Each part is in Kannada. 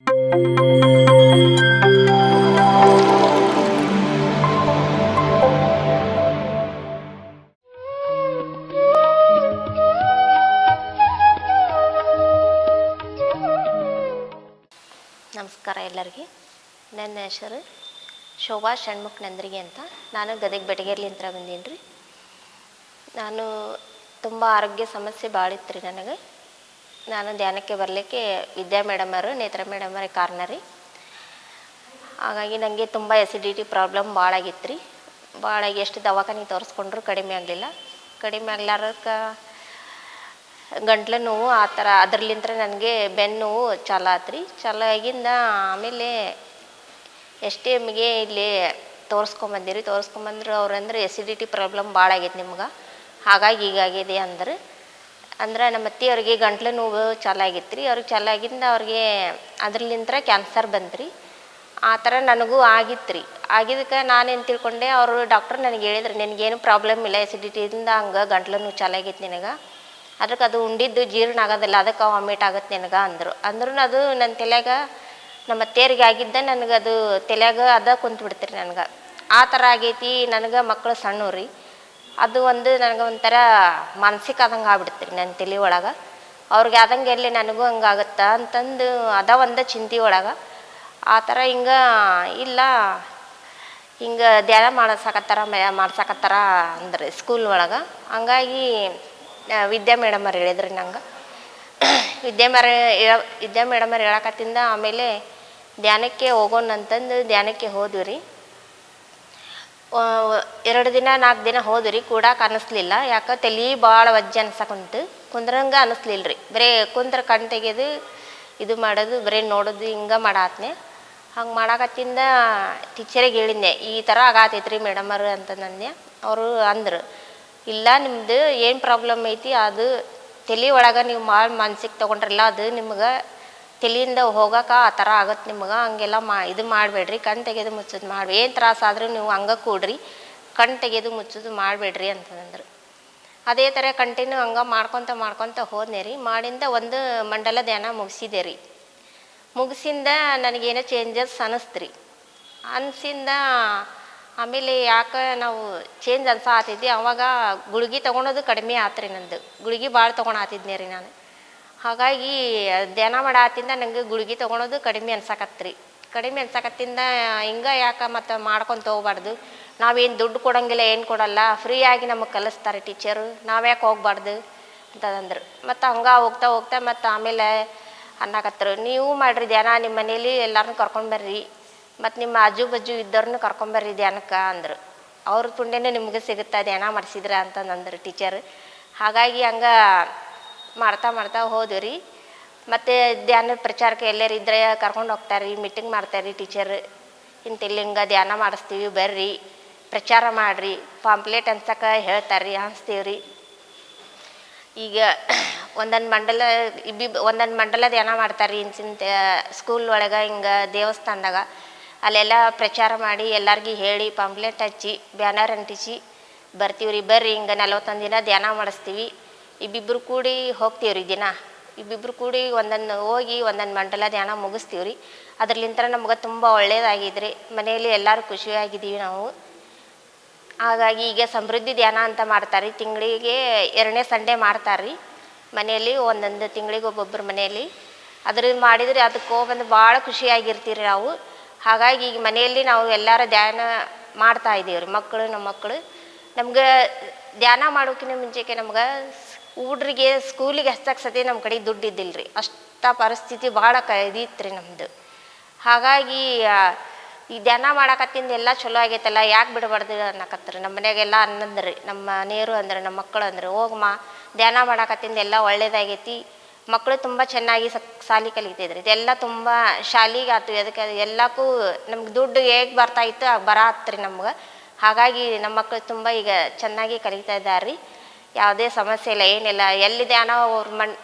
ನಮಸ್ಕಾರ ಎಲ್ಲರಿಗೆ. ನನ್ನ ಹೆಸರು ಶೋಭಾ ಷಣ್ಮುಖ್ ನಂದ್ರಿಗೆ ಅಂತ. ನಾನು ಗದಗ ಬೆಟಗೇರ್ಲಿಂತ್ರ ಬಂದೀನಿ ರೀ. ನಾನು ತುಂಬ ಆರೋಗ್ಯ ಸಮಸ್ಯೆ ಭಾಳ ಇತ್ತು ರೀ ನನಗೆ. ನಾನು ಧ್ಯಾನಕ್ಕೆ ಬರಲಿಕ್ಕೆ ವಿದ್ಯಾ ಮೇಡಮರು, ನೇತ್ರ ಮೇಡಮರೇ ಕಾರಣ ರೀ. ಹಾಗಾಗಿ ನನಗೆ ತುಂಬ ಎಸಿಡಿಟಿ ಪ್ರಾಬ್ಲಮ್ ಭಾಳ ಆಗಿತ್ತು ರೀ. ಭಾಳಾಗಿ ಎಷ್ಟು ದವಾಖಾನೆ ತೋರಿಸ್ಕೊಂಡ್ರು ಕಡಿಮೆ ಆಗಲಿಲ್ಲ. ಕಡಿಮೆ ಆಗ್ಲಾರಕ್ಕೆ ಗಂಟ್ಲು ನೋವು ಆ ಥರ ಅದರ್ಲಿಂತ್ರ ನನಗೆ ಬೆನ್ನು ನೋವು ಚಾಲು ಆತು ರೀ. ಚಾಲು ಆಗಿಂದ ಆಮೇಲೆ ಎಮ್ಗೆ ಇಲ್ಲಿ ತೋರಿಸ್ಕೊಂಬಂದಿರಿ. ತೋರಿಸ್ಕೊಂಬಂದ್ರೆ ಅವ್ರಂದ್ರೆ ಎಸಿಡಿಟಿ ಪ್ರಾಬ್ಲಮ್ ಭಾಳ ಆಗೈತೆ ನಿಮ್ಗೆ, ಹಾಗಾಗಿ ಹೀಗಾಗಿದೆ ಅಂದ್ರೆ ನಮ್ಮ ಅತ್ತೆಯವ್ರಿಗೆ ಗಂಟ್ಲು ನೋವು ಚಾಲು ಆಗಿತ್ತು ರೀ. ಅವ್ರಿಗೆ ಚಾಲು ಆಗಿಂದ ಅವ್ರಿಗೆ ಅದ್ರಲಿಂತ್ರ ಕ್ಯಾನ್ಸರ್ ಬಂತು ರೀ. ಆ ಥರ ನನಗೂ ಆಗಿತ್ತು ರೀ. ಆಗಿದ್ದಕ್ಕೆ ನಾನೇನು ತಿಳ್ಕೊಂಡೆ, ಅವರು ಡಾಕ್ಟ್ರ್ ನನಗೆ ಹೇಳಿದ್ರು, ನಿನಗೇನು ಪ್ರಾಬ್ಲಮ್ ಇಲ್ಲ, ಎಸಿಡಿಟಿಯಿಂದ ಹಂಗೆ ಗಂಟ್ಲು ನೋವು ಚಾಲು ಆಗೈತೆ ನಿನಗೆ, ಅದಕ್ಕೆ ಅದು ಉಂಡಿದ್ದು ಜೀರ್ಣ ಆಗೋದಿಲ್ಲ, ಅದಕ್ಕೆ ವಾಮಿಟ್ ಆಗತ್ತೆ ನಿನಗೆ ಅಂದ್ರೂ ಅದು ನನ್ನ ತಲೆಯಾಗ ನಮ್ಮ ಅತ್ತೆಯರಿಗೆ ಆಗಿದ್ದ ನನಗೆ ಅದು ತಲೆಯಾಗ ಅದ ಕುಂತು ಬಿಡ್ತೀರಿ ನನಗೆ. ಆ ಥರ ಆಗೈತಿ. ನನಗೆ ಮಕ್ಕಳು ಸಣ್ಣವು ರೀ. ಅದು ಒಂದು ನನಗೆ ಒಂಥರ ಮಾನಸಿಕ ಆದಂಗೆ ಆಗ್ಬಿಡ್ತೀರಿ ನನ್ನ ತಲೆ ಒಳಗೆ. ಅವ್ರಿಗೆ ಆದಂಗೆ ಎಲ್ಲಿ ನನಗೂ ಹಂಗೆ ಆಗುತ್ತಾ ಅಂತಂದು ಅದ ಒಂದು ಚಿಂತೆ ಒಳಗೆ. ಆ ಥರ ಹಿಂಗೆ ಇಲ್ಲ, ಹಿಂಗೆ ಧ್ಯಾನ ಮಾಡ್ಸಕತ್ತಾರ ಅಂದ್ರೆ ಸ್ಕೂಲ್ ಒಳಗೆ. ಹಂಗಾಗಿ ವಿದ್ಯಾ ಮೇಡಮರು ಹೇಳಿದ್ರಿ ನಂಗೆ. ವಿದ್ಯಾ ಮೇಡಮರು ಹೇಳಕತ್ತಿಂದ ಆಮೇಲೆ ಧ್ಯಾನಕ್ಕೆ ಹೋಗೋಣ ಅಂತಂದು ಧ್ಯಾನಕ್ಕೆ ಹೋದ್ವಿ ರೀ. 2 ದಿನ 4 ದಿನ ಹೋದ್ವಿ ರೀ. ಕೂಡಕ್ಕೆ ಅನ್ನಿಸ್ಲಿಲ್ಲ. ಯಾಕೆ ತಲೆ ಭಾಳ ವಜ್ಜೆ ಅನ್ಸಕುಂತು, ಕುಂದ್ರಂಗೆ ಅನ್ನಿಸ್ಲಿಲ್ಲ ರೀ. ಬರೀ ಕುಂದ್ರೆ ಕಣ್ಣು ತೆಗೆಯೋದು, ಇದು ಮಾಡೋದು, ಬರೀ ನೋಡೋದು ಹಿಂಗೆ ಮಾಡಾತ್ನೆ. ಹಂಗೆ ಮಾಡಾಕತ್ತಿಂದ ಟೀಚರಿಗೆ ಹೇಳಿದ್ದೆ, ಈ ಥರ ಆಗತೈತೆ ರೀ ಮೇಡಮರು ಅಂತಂದೆ. ಅವರು ಅಂದರು, ಇಲ್ಲ ನಿಮ್ಮದು ಏನು ಪ್ರಾಬ್ಲಮ್ ಐತಿ ಅದು ತಲೆ ಒಳಗೆ ನೀವು ಮನ್ಸಿಗೆ ತೊಗೊಂಡ್ರಲ್ಲ, ಅದು ನಿಮ್ಗೆ ತಲೆಯಿಂದ ಹೋಗೋಕೆ ಆ ಥರ ಆಗತ್ತೆ ನಿಮ್ಗೆ. ಹಂಗೆಲ್ಲ ಇದು ಮಾಡಬೇಡ್ರಿ, ಕಣ್ಣು ತೆಗೆದು ಮುಚ್ಚೋದು ಮಾಡಿ, ಏನು ತ್ರಾಸ ಆದರೂ ನೀವು ಹಂಗೆ ಕೂಡ್ರಿ, ಕಣ್ಣು ತೆಗೆದು ಮುಚ್ಚೋದು ಮಾಡಬೇಡ್ರಿ ಅಂತಂದ್ರೆ. ಅದೇ ಥರ ಕಂಟಿನ್ಯೂ ಹಂಗೆ ಮಾಡ್ಕೊತ ಹೋದ್ನೆ ರೀ. ಮಾಡಿಂದ ಒಂದು ಮಂಡಲ ಧ್ಯಾನ ಮುಗಿಸಿದೆ ರೀ. ಮುಗಿಸಿಂದ ನನಗೇನೋ ಚೇಂಜಸ್ ಅನ್ನಿಸ್ತು ರೀ. ಅನಿಸಿಂದ ಆಮೇಲೆ ಯಾಕೆ ನಾವು ಚೇಂಜ್ ಆತಿದ್ದೆ, ಅವಾಗ ಗುಳಿಗೆ ತೊಗೊಳೋದು ಕಡಿಮೆ ಆತ್ರಿ. ನಂದು ಗುಳಿಗೆ ಭಾಳ ತೊಗೊಳತ್ತಿದ್ನೆ ರೀ ನಾನು. ಹಾಗಾಗಿ ಧ್ಯಾನ ಮಾಡತ್ತಿಂದ ನನಗೆ ಗುಳಿಗೆ ತೊಗೊಳೋದು ಕಡಿಮೆ ಅನ್ಸಕತ್ರಿ. ಕಡಿಮೆ ಅನ್ಸಕತ್ತಿಂದ ಹಿಂಗೆ ಯಾಕೆ ಮತ್ತು ಮಾಡ್ಕೊತ ಹೋಗ್ಬಾರ್ದು, ನಾವೇನು ದುಡ್ಡು ಕೊಡೋಂಗಿಲ್ಲ, ಏನು ಕೊಡಲ್ಲ, ಫ್ರೀಯಾಗಿ ನಮಗೆ ಕಲಿಸ್ತಾರೆ ಟೀಚರು, ನಾವ್ಯಾಕೆ ಹೋಗ್ಬಾರ್ದು ಅಂತಂದ್ರೆ. ಮತ್ತು ಹಂಗೆ ಹೋಗ್ತಾ ಮತ್ತು ಆಮೇಲೆ ಅನ್ನಕತ್ತರು, ನೀವು ಮಾಡಿರಿ ಧ್ಯಾನ, ನಿಮ್ಮ ಮನೇಲಿ ಎಲ್ಲರನ್ನೂ ಕರ್ಕೊಂಡ್ಬರ್ರಿ, ಮತ್ತು ನಿಮ್ಮ ಆಜು ಬಾಜು ಇದ್ದವ್ರನ್ನೂ ಕರ್ಕೊಂಬರ್ರಿ ಧ್ಯಾನಕ್ಕೆ ಅಂದರು. ಅವ್ರ ಪುಣ್ಯನೇ ನಿಮಗೆ ಸಿಗುತ್ತಾ ಧ್ಯಾನ ಮಾಡಿಸಿದ್ರ ಅಂತಂದ್ರೆ ಟೀಚರ್. ಹಾಗಾಗಿ ಹಂಗೆ ಮಾಡ್ತಾ ಹೋದ್ವಿ ರೀ. ಮತ್ತು ಧ್ಯಾನದ ಪ್ರಚಾರಕ್ಕೆ ಎಲ್ಲರೂ ಇದ್ದರೆ ಕರ್ಕೊಂಡು ಹೋಗ್ತಾರೆ ರೀ, ಮೀಟಿಂಗ್ ಮಾಡ್ತಾರೆ ರೀ ಟೀಚರ್. ಇಂತಿಲ್ಲಿ ಹಿಂಗೆ ಧ್ಯಾನ ಮಾಡಿಸ್ತೀವಿ ಬರ್ರಿ, ಪ್ರಚಾರ ಮಾಡಿರಿ, ಪಾಂಪ್ಲೇಟ್ ಅನ್ಸಕ್ಕೆ ಹೇಳ್ತಾರೆ ರೀ, ಅನಿಸ್ತೀವಿ ರೀ. ಈಗ ಒಂದೊಂದು ಮಂಡಲ ಧ್ಯಾನ ಮಾಡ್ತಾರೆ ರೀ ಇಂಚಿಂತ ಸ್ಕೂಲ್ ಒಳಗೆ, ಹಿಂಗೆ ದೇವಸ್ಥಾನದಾಗ ಅಲ್ಲೆಲ್ಲ ಪ್ರಚಾರ ಮಾಡಿ ಎಲ್ಲರಿಗೂ ಹೇಳಿ ಪಾಂಪ್ಲೇಟ್ ಹಚ್ಚಿ ಬ್ಯಾನರ್ ಅಂಟಿಸಿ ಬರ್ತೀವಿ ರೀ. ಬರ್ರಿ, ಹಿಂಗೆ 41 ದಿನ ಧ್ಯಾನ ಮಾಡಿಸ್ತೀವಿ. ಇಬ್ಬಿಬ್ಬರು ಕೂಡಿ ಹೋಗ್ತೀವಿ ರೀ ದಿನ. ಇಬ್ಬಿಬ್ಬರು ಕೂಡಿ ಹೋಗಿ ಒಂದೊಂದು ಮಂಡಲ ಧ್ಯಾನ ಮುಗಿಸ್ತೀವಿ ರೀ. ಅದ್ರಲಿಂತ್ರ ನಮ್ಗೆ ತುಂಬ ಒಳ್ಳೇದಾಗಿದ್ರಿ. ಮನೆಯಲ್ಲಿ ಎಲ್ಲರೂ ಖುಷಿಯಾಗಿದ್ದೀವಿ ನಾವು. ಹಾಗಾಗಿ ಈಗ ಸಮೃದ್ಧಿ ಧ್ಯಾನ ಅಂತ ಮಾಡ್ತಾರೆ, ತಿಂಗಳಿಗೆ 2ನೇ ಸಂಡೇ ಮಾಡ್ತಾರೆ ರೀ ಮನೆಯಲ್ಲಿ. ಒಂದೊಂದು ತಿಂಗಳಿಗೆ ಒಬ್ಬೊಬ್ಬರು ಮನೆಯಲ್ಲಿ ಅದ್ರ ಮಾಡಿದರೆ ಅದಕ್ಕೆ ಹೋಗ್ಬಂದು ಭಾಳ ಖುಷಿಯಾಗಿರ್ತೀವಿ ನಾವು. ಹಾಗಾಗಿ ಈಗ ಮನೆಯಲ್ಲಿ ನಾವು ಎಲ್ಲರೂ ಧ್ಯಾನ ಮಾಡ್ತಾಯಿದ್ದೀವಿ ರೀ. ನಮ್ಮ ಮಕ್ಕಳು ನಮ್ಗೆ ಧ್ಯಾನ ಮಾಡೋಕ್ಕಿಂತ ಮುಂಚೆಗೆ ನಮ್ಗೆ ಹುಡ್ರಿಗೆ ಸ್ಕೂಲಿಗೆ ಹಚ್ಚಕ್ಕೆ ಸತಿ ನಮ್ಮ ಕಡೆ ದುಡ್ಡು ಇದ್ದಿಲ್ಲ ರೀ. ಅಷ್ಟು ಪರಿಸ್ಥಿತಿ ಭಾಳ ಇದಿತ್ತು ರೀ ನಮ್ಮದು. ಹಾಗಾಗಿ ಈ ಧ್ಯಾನ ಮಾಡಕತ್ತಿಂದ ಎಲ್ಲ ಚಲೋ ಆಗೈತಲ್ಲ, ಯಾಕೆ ಬಿಡಬಾರ್ದು ಅನ್ನಕತ್ತಾರೆ ನಮ್ಮ ಮನೆಯಾಗೆಲ್ಲ. ಅನ್ನಂದ್ರಿ ನಮ್ಮ ಮನೆಯವರು ಅಂದ್ರೆ, ನಮ್ಮ ಮಕ್ಕಳು ಅಂದ್ರೆ, ಹೋಗಮ್ಮ ಧ್ಯಾನ ಮಾಡಕತ್ತಿಂದ ಎಲ್ಲ ಒಳ್ಳೇದಾಗೈತಿ, ಮಕ್ಕಳು ತುಂಬ ಚೆನ್ನಾಗಿ ಶಾಲೆ ಕಲಿತಿದ್ರಿ, ಇದೆಲ್ಲ ತುಂಬ ಶಾಲೆಗೆ ಆಯ್ತು, ಅದಕ್ಕೆ ಎಲ್ಲಕ್ಕೂ ನಮ್ಗೆ ದುಡ್ಡು ಹೇಗೆ ಬರ್ತಾಯಿತ್ತು ಬರತ್ರಿ ನಮ್ಗೆ. ಹಾಗಾಗಿ ನಮ್ಮ ಮಕ್ಕಳು ತುಂಬ ಈಗ ಚೆನ್ನಾಗಿ ಕಲಿತಾ ಇದ್ದಾರೆ ರೀ. ಯಾವುದೇ ಸಮಸ್ಯೆ ಇಲ್ಲ, ಏನಿಲ್ಲ. ಎಲ್ಲಿ ಧ್ಯಾನ ಅವ್ರು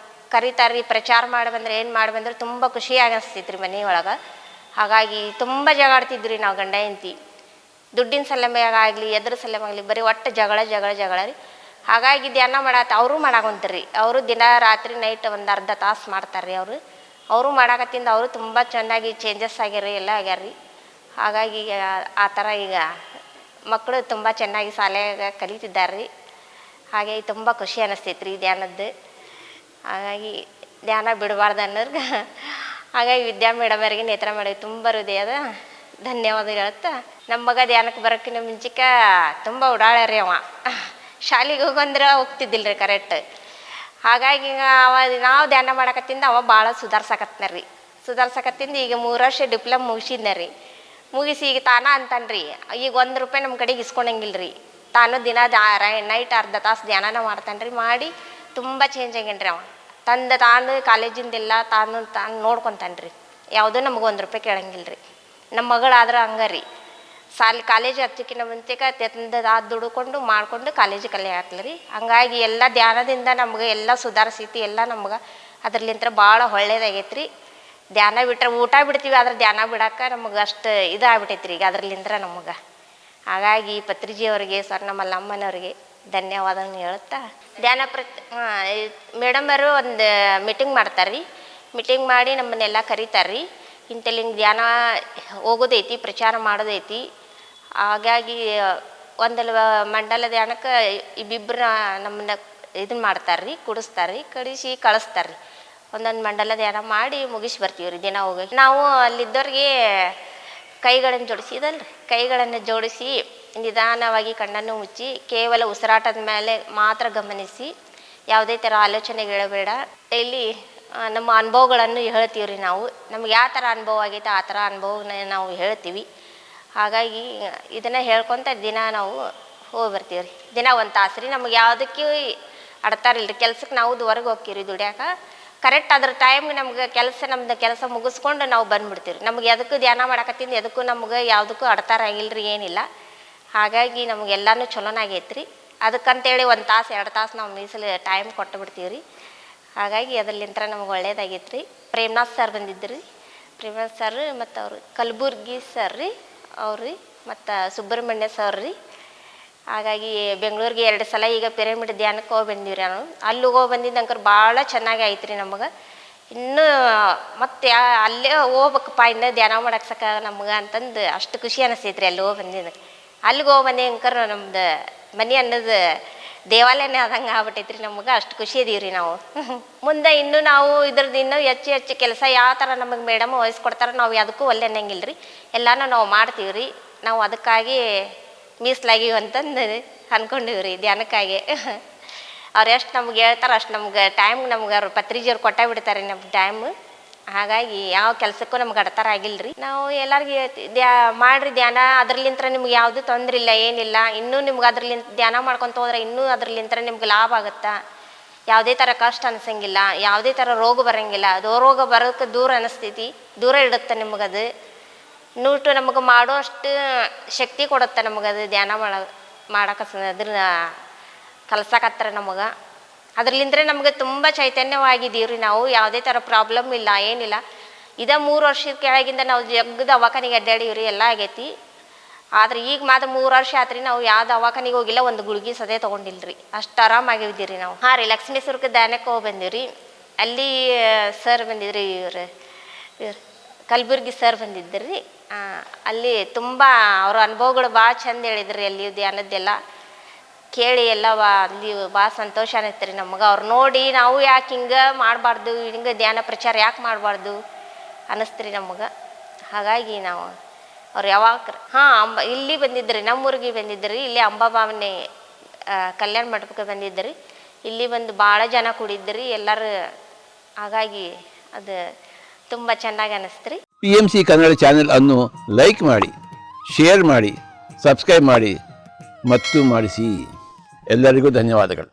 ಕರೀತಾರೆ ರೀ, ಪ್ರಚಾರ ಮಾಡಿ ಬಂದ್ರೆ ಏನು ಮಾಡಿ ಬಂದ್ರೆ ತುಂಬ ಖುಷಿಯಾಗಿ ಅನಿಸ್ತೈತೆ ರೀ ಮನೆಯೊಳಗೆ. ಹಾಗಾಗಿ ತುಂಬ ಜಗಾಡ್ತಿದ್ವಿ ನಾವು ಗಂಡ ಹೆಂಡ್ತಿ, ದುಡ್ಡಿನ ಸಲಮೆಯಾಗಲಿ ಎದ್ರ ಸಲಮಾಗಲಿ ಬರೀ ಒಟ್ಟು ಜಗಳ ರೀ. ಹಾಗಾಗಿ ಧ್ಯಾನ ಅವರು ಮಾಡಾಕೊಂತಾರ್ರಿ. ಅವರು ದಿನ ರಾತ್ರಿ ನೈಟ್ ಒಂದು ಅರ್ಧ ತಾಸು ಮಾಡ್ತಾರೆ ರೀ ಅವರು. ಅವರು ಮಾಡಾಕತ್ತಿಂದ ಅವರು ತುಂಬ ಚೆನ್ನಾಗಿ ಚೇಂಜಸ್ ಆಗ್ಯಾರ ಎಲ್ಲ ಆಗ್ಯಾರ ಹಾಗಾಗಿ ಆ ಥರ ಈಗ ಮಕ್ಕಳು ತುಂಬ ಚೆನ್ನಾಗಿ ಶಾಲೆಯಾಗ ಕಲಿತಿದ್ದಾರೆ ಹಾಗಾಗಿ ತುಂಬ ಖುಷಿ ಅನ್ನಿಸ್ತೈತ್ರಿ ಧ್ಯಾನದ್ದು. ಹಾಗಾಗಿ ಧ್ಯಾನ ಬಿಡಬಾರ್ದು ಅನ್ನೋರ್ಗೆ ಹಾಗಾಗಿ ವಿದ್ಯಾ ಮೇಡಮರಿಗೆ ನೇತ್ರ ಮೇಡಮ್ ತುಂಬ ಹೃದಯದ ಧನ್ಯವಾದ ಹೇಳುತ್ತಾ, ನಮ್ಮ ಮಗ ಧ್ಯಾನಕ್ಕೆ ಬರೋಕ್ಕಿಂತ ಮುಂಚಿಕೆ ತುಂಬ ಓಡಾಡ್ಯಾರಿ ಅವ, ಶಾಲೆಗೆ ಹೋಗಂದ್ರೆ ಹೋಗ್ತಿದ್ದಿಲ್ಲ ರೀ ಕರೆಕ್ಟ್. ಹಾಗಾಗಿ ಅವ ನಾವು ಧ್ಯಾನ ಮಾಡಕತ್ತಿಂದ ಅವ ಭಾಳ ಸುಧಾರ್ಸಕತ್ತಿಂದ ಈಗ 3 ವರ್ಷ ಡಿಪ್ಲೊಮ್ ಮುಗಿಸಿದ್ನ ರೀ. ಮುಗಿಸಿ ಈಗ ತಾನ ಅಂತಾನ್ರಿ, ಈಗ ₹1 ನಮ್ಮ ಕಡೆಗೆ ಇಸ್ಕೊಂಡಂಗಿಲ್ಲ ರೀ. ತಾನು ದಿನ ನೈಟ್ ಅರ್ಧ ತಾಸು ಧ್ಯಾನನ ಮಾಡ್ತಾನೆ ರೀ. ಮಾಡಿ ತುಂಬ ಚೇಂಜ್ ಆಗ್ಯಾನ್ರಿ ಅವ. ತಾನು ಕಾಲೇಜಿಂದೆಲ್ಲ ತಾನು ನೋಡ್ಕೊತಾನೆ ರೀ. ಯಾವುದೂ ನಮ್ಗೆ ₹1 ಕೇಳಂಗಿಲ್ಲ ರೀ. ನಮ್ಮ ಮಗಳಾದ್ರೆ ಹಂಗೆ ರೀ, ಕಾಲೇಜ್ ಹಚ್ಚಕ್ಕಿಂತ ಮುಂಚೆಗೆ ದುಡ್ಕೊಂಡು ಮಾಡ್ಕೊಂಡು ಕಾಲೇಜಿಗೆ ಕಲೆ ಹಾಕ್ಲಿ ರೀ. ಹಂಗಾಗಿ ಎಲ್ಲ ಧ್ಯಾನದಿಂದ ನಮ್ಗೆ ಎಲ್ಲ ಸುಧಾರಿಸೈತಿ, ಎಲ್ಲ ನಮ್ಗೆ ಅದ್ರಲ್ಲಿಂತ್ರ ಭಾಳ ಒಳ್ಳೇದಾಗೈತೆ ರೀ. ಧ್ಯಾನ ಬಿಟ್ಟರೆ ಊಟ ಬಿಡ್ತೀವಿ, ಆದ್ರೆ ಧ್ಯಾನ ಬಿಡೋಕೆ ನಮಗೆ ಅಷ್ಟು ಇದಾಗ್ಬಿಟ್ಟೈತೆ ರೀ ಈಗ ಅದ್ರಲ್ಲಿಂದ್ರ ನಮಗೆ. ಹಾಗಾಗಿ ಪತ್ರಿಜಿಯವ್ರಿಗೆ ಸರ್ ನಮ್ಮ ಮಲ್ಲಮ್ಮನವ್ರಿಗೆ ಧನ್ಯವಾದನ ಹೇಳುತ್ತಾ, ಧ್ಯಾನ ಮೇಡಮರು ಒಂದು ಮೀಟಿಂಗ್ ಮಾಡ್ತಾರೆ ರೀ. ಮೀಟಿಂಗ್ ಮಾಡಿ ನಮ್ಮನ್ನೆಲ್ಲ ಕರೀತಾರೆ ರೀ. ಇಂಥಲ್ಲಿ ಧ್ಯಾನ ಹೋಗೋದೈತಿ, ಪ್ರಚಾರ ಮಾಡೋದೈತಿ. ಹಾಗಾಗಿ ಒಂದು ಮಂಡಲ ಧ್ಯಾನಕ್ಕೆ ಇಬ್ಬಿಬ್ಬರು ನಮ್ಮನ್ನ ಇದನ್ನ ಮಾಡ್ತಾರೆ ರೀ, ಕುಡಿಸ್ತಾರೆ ರೀ, ಕಳಿಸ್ತಾರೆ ರೀ. ಒಂದೊಂದು ಮಂಡಲ ಧ್ಯಾನ ಮಾಡಿ ಮುಗಿಸಿ ಬರ್ತೀವಿ ರೀ ದಿನ ಹೋಗಿ. ನಾವು ಅಲ್ಲಿದ್ದವ್ರಿಗೆ ಕೈಗಳನ್ನು ಜೋಡಿಸಿ ನಿಧಾನವಾಗಿ ಕಣ್ಣನ್ನು ಮುಚ್ಚಿ ಕೇವಲ ಉಸಿರಾಟದ ಮೇಲೆ ಮಾತ್ರ ಗಮನಿಸಿ, ಯಾವುದೇ ಥರ ಆಲೋಚನೆಗಳಬೇಡ. ಇಲ್ಲಿ ನಮ್ಮ ಅನುಭವಗಳನ್ನು ಹೇಳ್ತೀವಿ ರೀ ನಾವು. ನಮ್ಗೆ ಯಾವ ಥರ ಅನುಭವ ಆಗೈತೆ ಆ ಥರ ಅನುಭವನ ನಾವು ಹೇಳ್ತೀವಿ. ಹಾಗಾಗಿ ಇದನ್ನು ಹೇಳ್ಕೊತ ದಿನ ನಾವು ಹೋಗಿ ಬರ್ತೀವಿ ರೀ. ದಿನ 1 ತಾಸು ರೀ. ನಮ್ಗೆ ಯಾವುದಕ್ಕೆ ಅಡ್ತಾರಿಲ್ಲ ರೀ. ಕೆಲ್ಸಕ್ಕೆ ನಾವು ಹೊರಗೆ ಹೋಗ್ತೀವಿ ರೀ ದುಡ್ಯಾಕೆ. ಕರೆಕ್ಟ್ ಅದ್ರ ಟೈಮ್ಗೆ ನಮ್ಗೆ ನಮ್ದು ಕೆಲಸ ಮುಗಿಸ್ಕೊಂಡು ನಾವು ಬಂದುಬಿಡ್ತೀವಿ ರೀ. ನಮ್ಗೆ ಎದಕ್ಕೂ ಧ್ಯಾನ ಮಾಡಕತ್ತಿಂದ ಎದಕ್ಕೂ ನಮ್ಗೆ ಯಾವುದಕ್ಕೂ ಅಡ್ತಾರ ಆಗಿಲ್ಲ ರೀ, ಏನಿಲ್ಲ. ಹಾಗಾಗಿ ನಮಗೆಲ್ಲನೂ ಚಲೋನಾಗೈತೆ ರೀ. ಅದಕ್ಕಂತೇಳಿ 1 ತಾಸು 2 ತಾಸು ನಾವು ಮೀಸಲು ಟೈಮ್ ಕೊಟ್ಟು ಬಿಡ್ತೀವಿ ರೀ. ಹಾಗಾಗಿ ಅದರಲ್ಲಿಂತ್ರ ನಮ್ಗೆ ಒಳ್ಳೇದಾಗೈತೆ ರೀ. ಪ್ರೇಮ್ನಾಥ್ ಸರ್ ಬಂದಿದ್ದು ರೀ. ಪ್ರೇಮ್ನಾಥ್ ಸರ್ ಮತ್ತು ಅವರು ಕಲಬುರ್ಗಿ ಸರ್ ರೀ, ಅವ್ರಿ ಮತ್ತು ಸುಬ್ರಹ್ಮಣ್ಯ ಸರ್ ರೀ. ಹಾಗಾಗಿ ಬೆಂಗಳೂರಿಗೆ 2 ಸಲ ಈಗ ಪಿರಮಿಡ್ ಧ್ಯಾನಕ್ಕೆ ಹೋಗಿ ಬಂದೀವಿ ರೀ. ನಾನು ಅಲ್ಲಿ ಹೋಗಿ ಬಂದಿದ್ದು ಅಂಕರ್ ಭಾಳ ಚೆನ್ನಾಗಿ ಆಯ್ತು ರೀ ನಮಗೆ. ಇನ್ನೂ ಮತ್ತೆ ಅಲ್ಲೇ ಹೋಗ್ಬೇಕಪ್ಪ, ಇನ್ನೂ ಧ್ಯಾನ ಮಾಡಕ್ಕೆ ನಮ್ಗೆ ಅಂತಂದು ಅಷ್ಟು ಖುಷಿ ಅನಿಸ್ತೈತೆ ರೀ ಅಲ್ಲಿ ಹೋಗಿ ಬಂದಿದ್ದು. ಅಲ್ಲಿಗೆ ಹೋಗಿ ಬಂದು ಅಂಕರ್ ನಮ್ದು ಮನೆ ಅನ್ನೋದು ದೇವಾಲಯನೇ ಆದಂಗೆ ಆಗ್ಬಿಟ್ಟೈತೆ ರೀ ನಮ್ಗೆ. ಅಷ್ಟು ಖುಷಿ ಇದೀವಿ ರೀ ನಾವು. ಮುಂದೆ ಇನ್ನೂ ನಾವು ಇದ್ರದ್ದು ಇನ್ನೂ ಹೆಚ್ಚು ಕೆಲಸ ಯಾವ ಥರ ನಮಗೆ ಮೇಡಮ್ ವಹಿಸ್ಕೊಡ್ತಾರೆ ನಾವು ಯಾವುದಕ್ಕೂ ಒಲ್ಲೆ ಅನ್ನಂಗಿಲ್ಲ ರೀ. ಎಲ್ಲನೂ ನಾವು ಮಾಡ್ತೀವಿ ರೀ. ನಾವು ಅದಕ್ಕಾಗಿ ಮೀಸಲಾಗಿವಿ ಅಂತಂದು ಅಂದ್ಕೊಂಡಿವಿ ರೀ ಧ್ಯಾನಕ್ಕಾಗಿ. ಅವ್ರು ಎಷ್ಟು ನಮ್ಗೆ ಹೇಳ್ತಾರೆ ಅಷ್ಟು ನಮ್ಗೆ ಟೈಮ್ ನಮ್ಗೆ ಅವ್ರು ಪತ್ರಿಜಿಯವ್ರು ಕೊಟ್ಟ ಬಿಡ್ತಾರೆ ನಮ್ಗೆ ಟೈಮ್. ಹಾಗಾಗಿ ಯಾವ ಕೆಲಸಕ್ಕೂ ನಮ್ಗೆ ಅಡ್ತಾರ ಆಗಿಲ್ಲ ರೀ. ನಾವು ಎಲ್ಲರಿಗೆ ಮಾಡಿರಿ ಧ್ಯಾನ, ಅದ್ರಲ್ಲಿಂತ್ರ ನಿಮ್ಗೆ ಯಾವುದೂ ತೊಂದರೆ ಇಲ್ಲ, ಏನಿಲ್ಲ. ಇನ್ನೂ ನಿಮ್ಗೆ ಅದ್ರಲ್ಲಿಂದ ಧ್ಯಾನ ಮಾಡ್ಕೊತ ಹೋದ್ರೆ ಇನ್ನೂ ಅದ್ರಲ್ಲಿಂತ್ರ ನಿಮ್ಗೆ ಲಾಭ ಆಗುತ್ತಾ. ಯಾವುದೇ ಥರ ಕಷ್ಟ ಅನಿಸಂಗಿಲ್ಲ, ಯಾವುದೇ ಥರ ರೋಗ ಬರೋಂಗಿಲ್ಲ. ಅದು ರೋಗ ಬರೋಕ್ಕೆ ದೂರ ಅನಿಸ್ತೈತಿ, ದೂರ ಇಡುತ್ತೆ ನಿಮಗದು. ನೂಟು ನಮಗೆ ಮಾಡೋ ಅಷ್ಟು ಶಕ್ತಿ ಕೊಡುತ್ತೆ ನಮಗದು. ಧ್ಯಾನ ಮಾಡಕ್ಕೆ ಅದ್ರ ಕಲ್ಸಕತ್ತಾರೆ ನಮಗೆ. ಅದ್ರಲ್ಲಿಂದ್ರೆ ನಮಗೆ ತುಂಬ ಚೈತನ್ಯವಾಗಿದ್ದೀವಿ ರೀ ನಾವು. ಯಾವುದೇ ಥರ ಪ್ರಾಬ್ಲಮ್ ಇಲ್ಲ, ಏನಿಲ್ಲ. 3 ವರ್ಷದ ಕೆಳಗಿಂದ ನಾವು ಜಗ್ಗದ ದವಾಖಾನಿಗೆ ಅಡ್ಡಾಡೀವಿ ರೀ, ಎಲ್ಲ ಆಗೈತಿ. ಆದ್ರೆ ಈಗ ಮಾತ್ರ 3 ವರ್ಷ ಆತ್ರಿ ನಾವು ಯಾವ ದವಾಖಾನಿಗೆ ಹೋಗಿಲ್ಲ, ಒಂದು ಗುಳಿಗೆ ಸದೇ ತೊಗೊಂಡಿಲ್ಲ ರೀ. ಅಷ್ಟು ಆರಾಮಾಗಿದ್ದೀವಿ ರೀ ನಾವು. ಹಾಂ ರೀ, ಲಕ್ಷ್ಮೀಶ್ವರಕ್ಕೆ ಧ್ಯಾನಕ್ಕೆ ಹೋಗಿ ಬಂದೀವಿ ರೀ. ಅಲ್ಲಿ ಸರ್ ಬಂದಿದ್ರಿ, ಇವ್ರು ಕಲಬುರ್ಗಿ ಸರ್ ಬಂದಿದ್ದರು ರೀ. ಅಲ್ಲಿ ತುಂಬ ಅವ್ರ ಅನುಭವಗಳು ಭಾಳ ಚಂದ ಹೇಳಿದ್ರಿ. ಅಲ್ಲಿ ಧ್ಯಾನದ್ದೆಲ್ಲ ಕೇಳಿ ಎಲ್ಲ ಅಲ್ಲಿ ಭಾಳ ಸಂತೋಷ ಅನ್ನಿಸ್ತು ರೀ ನಮ್ಗೆ. ಅವ್ರು ನೋಡಿ ನಾವು ಯಾಕೆ ಹಿಂಗೆ ಮಾಡಬಾರ್ದು, ಹಿಂಗೆ ಧ್ಯಾನ ಪ್ರಚಾರ ಯಾಕೆ ಮಾಡಬಾರ್ದು ಅನ್ನಿಸ್ತು ರೀ ನಮ್ಗೆ. ಹಾಗಾಗಿ ನಾವು ಅವ್ರು ಯಾವಾಗ ಇಲ್ಲಿ ಬಂದಿದ್ರಿ, ನಮ್ಮೂರಿಗೆ ಬಂದಿದ್ರಿ. ಇಲ್ಲಿ ಅಂಬಾಭವಾನಿ ಕಲ್ಯಾಣ ಮಂಟಪಕ್ಕೆ ಬಂದಿದ್ರಿ. ಇಲ್ಲಿ ಬಂದು ಭಾಳ ಜನ ಕೂಡಿದ್ರಿ ಎಲ್ಲರೂ. ಹಾಗಾಗಿ ಅದು ತುಂಬ ಚೆನ್ನಾಗಿ ಅನ್ನಿಸ್ತು ರೀ. PMC ಕನ್ನಡ ಚಾನೆಲ್ ಅನ್ನು ಲೈಕ್ ಮಾಡಿ, ಶೇರ್ ಮಾಡಿ, ಸಬ್ಸ್ಕ್ರೈಬ್ ಮಾಡಿ ಮತ್ತು ಮಾಡಿಸಿ. ಎಲ್ಲರಿಗೂ ಧನ್ಯವಾದಗಳು.